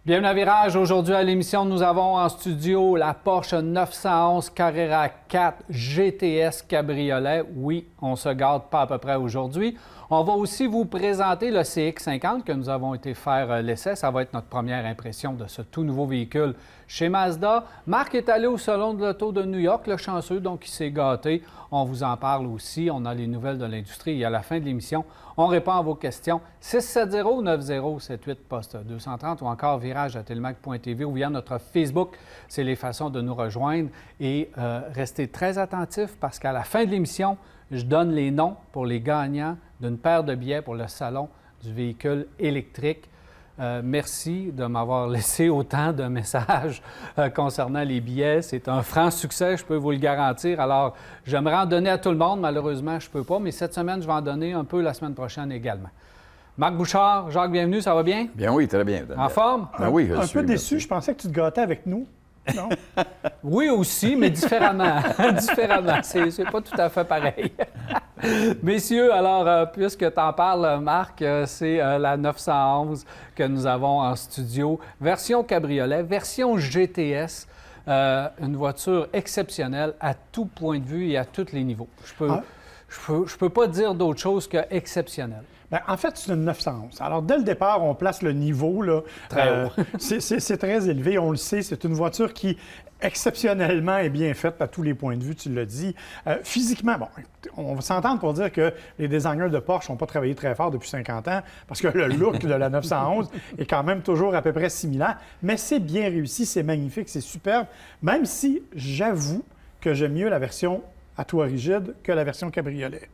Bienvenue à Virage. Aujourd'hui à l'émission, nous avons en studio la Porsche 911 Carrera 4 GTS Cabriolet. Oui, on se garde pas à peu près aujourd'hui. On va aussi vous présenter le CX-50 que nous avons été faire l'essai. Ça va être notre première impression de ce tout nouveau véhicule chez Mazda. Marc est allé au Salon de l'Auto de New York, le chanceux, donc il s'est gâté. On vous en parle aussi. On a les nouvelles de l'industrie. Et à la fin de l'émission, on répond à vos questions. 670-9078, poste 230 ou encore virage@telemac.tv ou via notre Facebook. C'est les façons de nous rejoindre. Et restez très attentifs parce qu'à la fin de l'émission, je donne les noms pour les gagnants d'une paire de billets pour le Salon du véhicule électrique. Merci de m'avoir laissé autant de messages concernant les billets. C'est un franc succès, je peux vous le garantir. Alors, j'aimerais en donner à tout le monde. Malheureusement, je ne peux pas, mais cette semaine, je vais en donner un peu la semaine prochaine également. Marc Bouchard, Jacques, bienvenue, ça va bien? Bien oui, très bien. En forme? Ben oui, un peu déçu, je pensais que tu te gâtais avec nous. Non? Oui aussi, mais différemment. Différemment. C'est pas tout à fait pareil. Messieurs, alors, puisque tu en parles, Marc, c'est la 911 que nous avons en studio. Version cabriolet, version GTS. Une voiture exceptionnelle à tout point de vue et à tous les niveaux. Je peux pas dire d'autre chose que exceptionnelle. Bien, en fait, c'est une 911. Alors, dès le départ, on place le niveau, là. Très haut. C'est très élevé, on le sait. C'est une voiture qui, exceptionnellement, est bien faite à tous les points de vue, tu l'as dit. Physiquement, bon, on va s'entendre pour dire que les designers de Porsche n'ont pas travaillé très fort depuis 50 ans, parce que le look de la 911 est quand même toujours à peu près similaire. Mais c'est bien réussi, c'est magnifique, c'est superbe, même si j'avoue que j'aime mieux la version à toit rigide que la version cabriolet.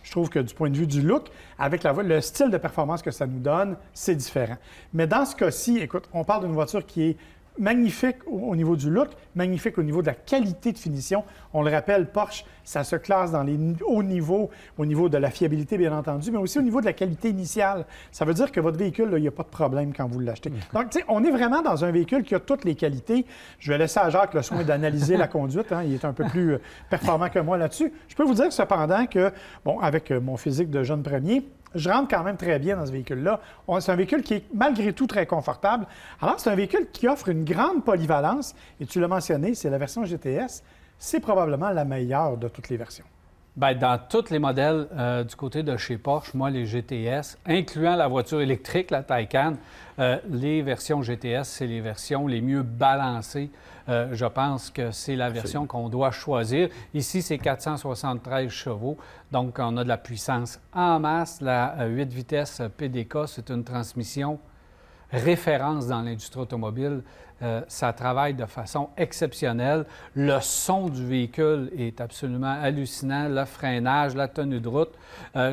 Je trouve que du point de vue du look, avec le style de performance que ça nous donne, c'est différent. Mais dans ce cas-ci, écoute, on parle d'une voiture qui est magnifique au niveau du look, magnifique au niveau de la qualité de finition. On le rappelle, Porsche, ça se classe dans les hauts niveaux, au niveau de la fiabilité, bien entendu, mais aussi au niveau de la qualité initiale. Ça veut dire que votre véhicule, il n'y a pas de problème quand vous l'achetez. Donc, tu sais, on est vraiment dans un véhicule qui a toutes les qualités. Je vais laisser à Jacques le soin d'analyser la conduite. Hein. Il est un peu plus performant que moi là-dessus. Je peux vous dire cependant que, bon, avec mon physique de jeune premier, je rentre quand même très bien dans ce véhicule-là. C'est un véhicule qui est malgré tout très confortable. Alors, c'est un véhicule qui offre une grande polyvalence. Et tu l'as mentionné, c'est la version GTS. C'est probablement la meilleure de toutes les versions. Bien, dans tous les modèles du côté de chez Porsche, moi, les GTS, incluant la voiture électrique, la Taycan, les versions GTS, c'est les versions les mieux balancées. Je pense que c'est la version qu'on doit choisir. Ici, c'est 473 chevaux, donc on a de la puissance en masse. La 8 vitesses PDK, c'est une transmission référence dans l'industrie automobile. Ça travaille de façon exceptionnelle. Le son du véhicule est absolument hallucinant. Le freinage, la tenue de route.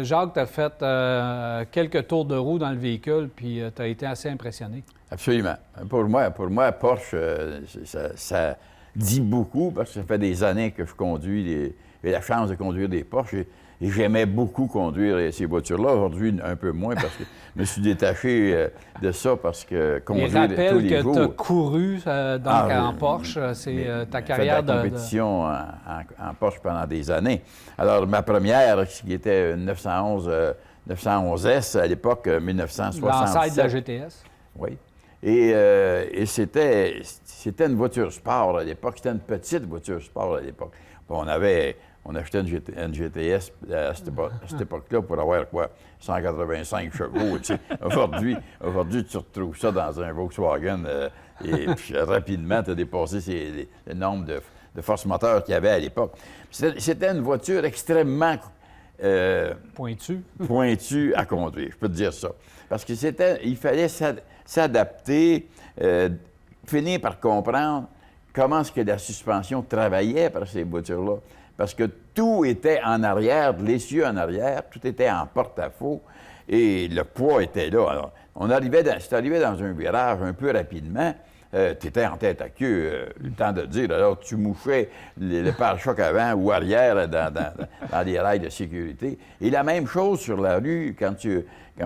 Jacques, tu as fait quelques tours de roue dans le véhicule, puis tu as été assez impressionné. Absolument. Pour moi Porsche, ça dit beaucoup parce que ça fait des années que je conduis, j'ai la chance de conduire des Porsche. Et j'aimais beaucoup conduire ces voitures-là. Aujourd'hui, un peu moins parce que je me suis détaché de ça parce que conduire tous les jours... que tu as couru en Porsche, c'est ta carrière de compétition en Porsche pendant des années. Alors, ma première, qui était une 911S à l'époque, 1967. L'ancêtre de la GTS. Oui. Et c'était une voiture sport à l'époque. C'était une petite voiture sport à l'époque. Bon, on achetait une GTS à cette époque-là pour avoir, 185 chevaux. Tu sais. Aujourd'hui, tu retrouves ça dans un Volkswagen et puis, rapidement, tu as dépassé le nombre de forces moteurs qu'il y avait à l'époque. C'était une voiture extrêmement pointue à conduire, je peux te dire ça. Parce il fallait s'adapter, finir par comprendre comment est-ce que la suspension travaillait par ces voitures-là. Parce que tout était en arrière, de l'essieu en arrière, tout était en porte-à-faux et le poids était là. Alors, c'est arrivé dans un virage un peu rapidement, tu étais en tête à queue, le temps de dire, alors tu mouchais le pare-choc avant ou arrière dans les rails de sécurité. Et la même chose sur la rue, quand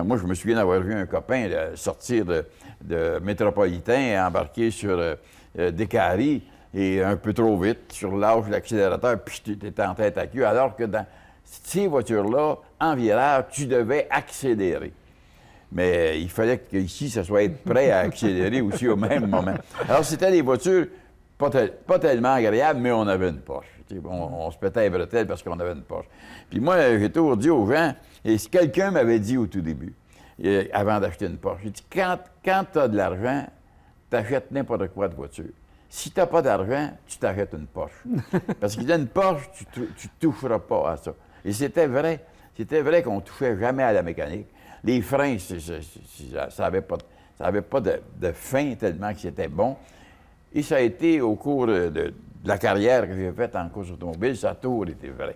moi je me souviens d'avoir vu un copain sortir de Métropolitain et embarquer sur Décarie, et un peu trop vite, sur l'âge de l'accélérateur, puis tu étais en tête à queue, alors que dans ces voitures-là, en virage, tu devais accélérer. Mais il fallait qu'ici, ça soit être prêt à accélérer aussi au même moment. Alors, c'était des voitures pas tellement agréables, mais on avait une Porsche. On se pétait les bretelles parce qu'on avait une Porsche. Puis moi, j'ai toujours dit aux gens, et quelqu'un m'avait dit au tout début, avant d'acheter une Porsche, j'ai dit, quand tu as de l'argent, tu achètes n'importe quoi de voiture. Si tu n'as pas d'argent, tu t'achètes une Porsche. Parce qu'il y a une Porsche, tu ne toucheras pas à ça. Et c'était vrai. C'était vrai qu'on ne touchait jamais à la mécanique. Les freins, ça n'avait pas de fin tellement que c'était bon. Et ça a été au cours de la carrière que j'ai faite en course automobile, ça a toujours été vrai.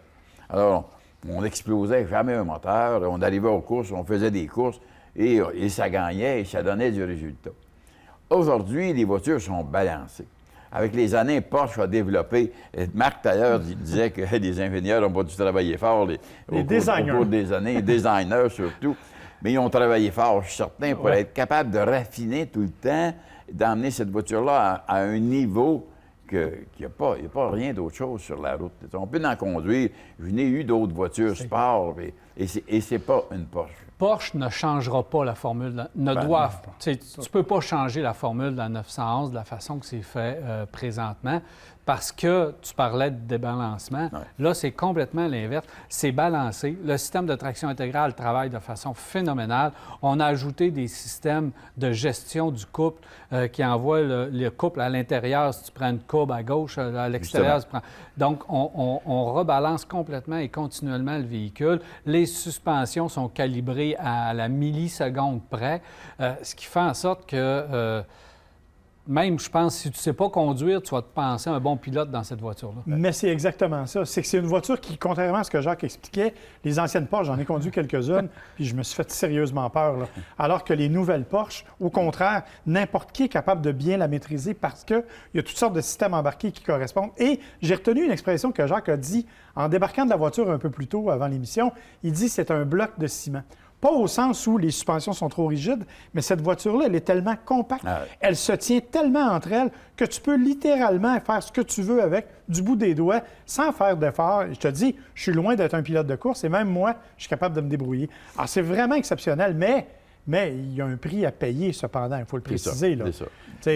Alors, on n'explosait jamais un moteur, on arrivait aux courses, on faisait des courses et ça gagnait et ça donnait du résultat. Aujourd'hui, les voitures sont balancées. Avec les années, Porsche a développé. Marc, tout à l'heure, disait que les ingénieurs n'ont pas dû travailler fort au cours des années, les designers surtout. Mais ils ont travaillé fort, je suis certain, pour être capable de raffiner tout le temps, d'emmener cette voiture-là à un niveau qu'il n'y a pas rien d'autre chose sur la route. On peut en conduire. Je n'ai eu d'autres voitures sport, et c'est pas une Porsche. Porsche ne changera pas la formule, Tu ne peux pas changer la formule de la 911 de la façon que c'est fait présentement parce que tu parlais de débalancement. Ouais. Là, c'est complètement l'inverse. C'est balancé. Le système de traction intégrale travaille de façon phénoménale. On a ajouté des systèmes de gestion du couple qui envoient le couple à l'intérieur. Si tu prends une courbe à gauche, à l'extérieur, tu prends... Donc, on rebalance complètement et continuellement le véhicule. Les suspensions sont calibrées à la milliseconde près, ce qui fait en sorte que... même, je pense, si tu ne sais pas conduire, tu vas te penser un bon pilote dans cette voiture-là. Mais c'est exactement ça. C'est que c'est une voiture qui, contrairement à ce que Jacques expliquait, les anciennes Porsche, j'en ai conduit quelques-unes, puis je me suis fait sérieusement peur. Là. Alors que les nouvelles Porsche, au contraire, n'importe qui est capable de bien la maîtriser parce qu'il y a toutes sortes de systèmes embarqués qui correspondent. Et j'ai retenu une expression que Jacques a dit en débarquant de la voiture un peu plus tôt avant l'émission. Il dit « c'est un bloc de ciment ». Pas au sens où les suspensions sont trop rigides, mais cette voiture-là, elle est tellement compacte, elle se tient tellement entre elles que tu peux littéralement faire ce que tu veux avec du bout des doigts sans faire d'effort. Je te dis, je suis loin d'être un pilote de course et même moi, je suis capable de me débrouiller. Alors, c'est vraiment exceptionnel, mais il y a un prix à payer cependant, il faut le préciser. C'est ça.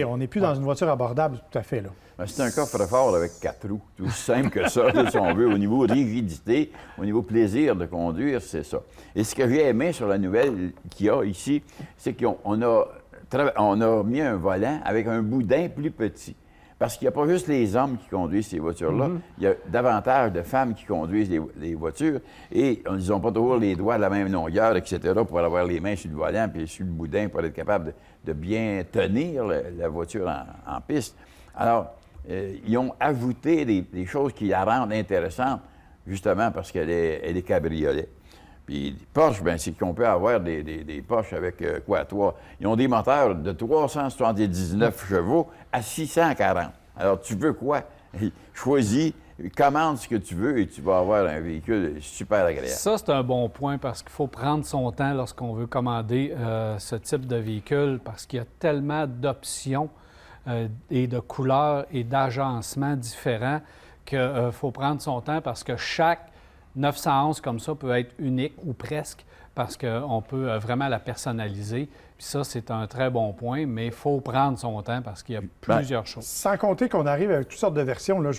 On n'est plus dans une voiture abordable tout à fait. Là. C'est un coffre-fort avec 4 roues, tout simple que ça, si on veut. Au niveau rigidité, au niveau plaisir de conduire, c'est ça. Et ce que j'ai aimé sur la nouvelle qu'il y a ici, c'est qu'on a mis un volant avec un boudin plus petit. Parce qu'il n'y a pas juste les hommes qui conduisent ces voitures-là, il y a davantage de femmes qui conduisent les voitures et ils n'ont pas toujours les doigts de la même longueur, etc., pour avoir les mains sur le volant puis sur le boudin pour être capable de bien tenir la voiture en piste. Alors, ils ont ajouté des choses qui la rendent intéressante, justement parce qu'elle est cabriolet. Puis Porsche, bien, c'est qu'on peut avoir des Porsche avec ils ont des moteurs de 379 chevaux à 640. Alors, tu veux quoi? Choisis, commande ce que tu veux et tu vas avoir un véhicule super agréable. Ça, c'est un bon point parce qu'il faut prendre son temps lorsqu'on veut commander ce type de véhicule parce qu'il y a tellement d'options et de couleurs et d'agencements différents qu'il faut prendre son temps parce que chaque 911 comme ça peut être unique ou presque parce qu'on peut vraiment la personnaliser. Puis ça, c'est un très bon point, mais il faut prendre son temps parce qu'il y a plusieurs choses. Sans compter qu'on arrive avec toutes sortes de versions. Là,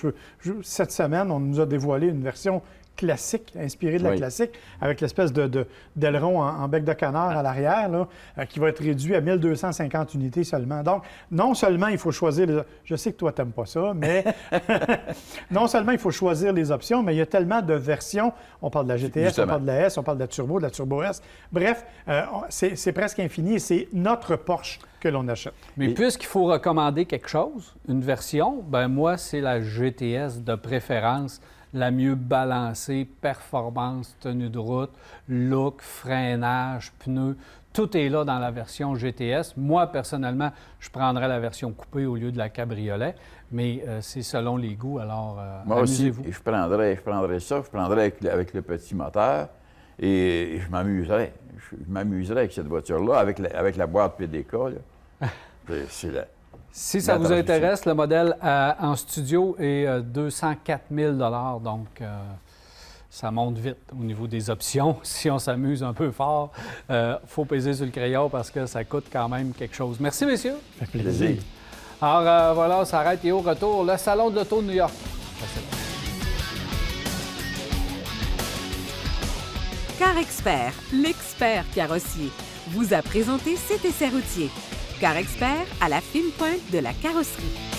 cette semaine, on nous a dévoilé une version classique, inspirée de la classique, avec l'espèce d'aileron en bec de canard à l'arrière, là, qui va être réduit à 1250 unités seulement. Donc, non seulement il faut choisir... Je sais que toi, tu n'aimes pas ça, mais... non seulement il faut choisir les options, mais il y a tellement de versions. On parle de la GTS, justement. On parle de la S, on parle de la Turbo S. Bref, c'est presque infini et c'est notre Porsche que l'on achète. Mais puisqu'il faut recommander quelque chose, une version, ben moi, c'est la GTS de préférence, la mieux balancée, performance, tenue de route, look, freinage, pneus. Tout est là dans la version GTS. Moi, personnellement, je prendrais la version coupée au lieu de la cabriolet, mais c'est selon les goûts, alors moi amusez-vous. Aussi, je prendrais ça, je prendrais avec le petit moteur et je m'amuserais. Je m'amuserais avec cette voiture-là, avec la boîte PDK. Si ça vous intéresse, le modèle en studio est 204 000 $. Donc, ça monte vite au niveau des options. Si on s'amuse un peu fort, faut peser sur le crayon parce que ça coûte quand même quelque chose. Merci, messieurs. Ça fait plaisir. Alors, voilà, on s'arrête et au retour, le Salon de l'Auto de New York. Car Expert, l'expert carrossier, vous a présenté cet essai routier. Car Expert à la fine pointe de la carrosserie.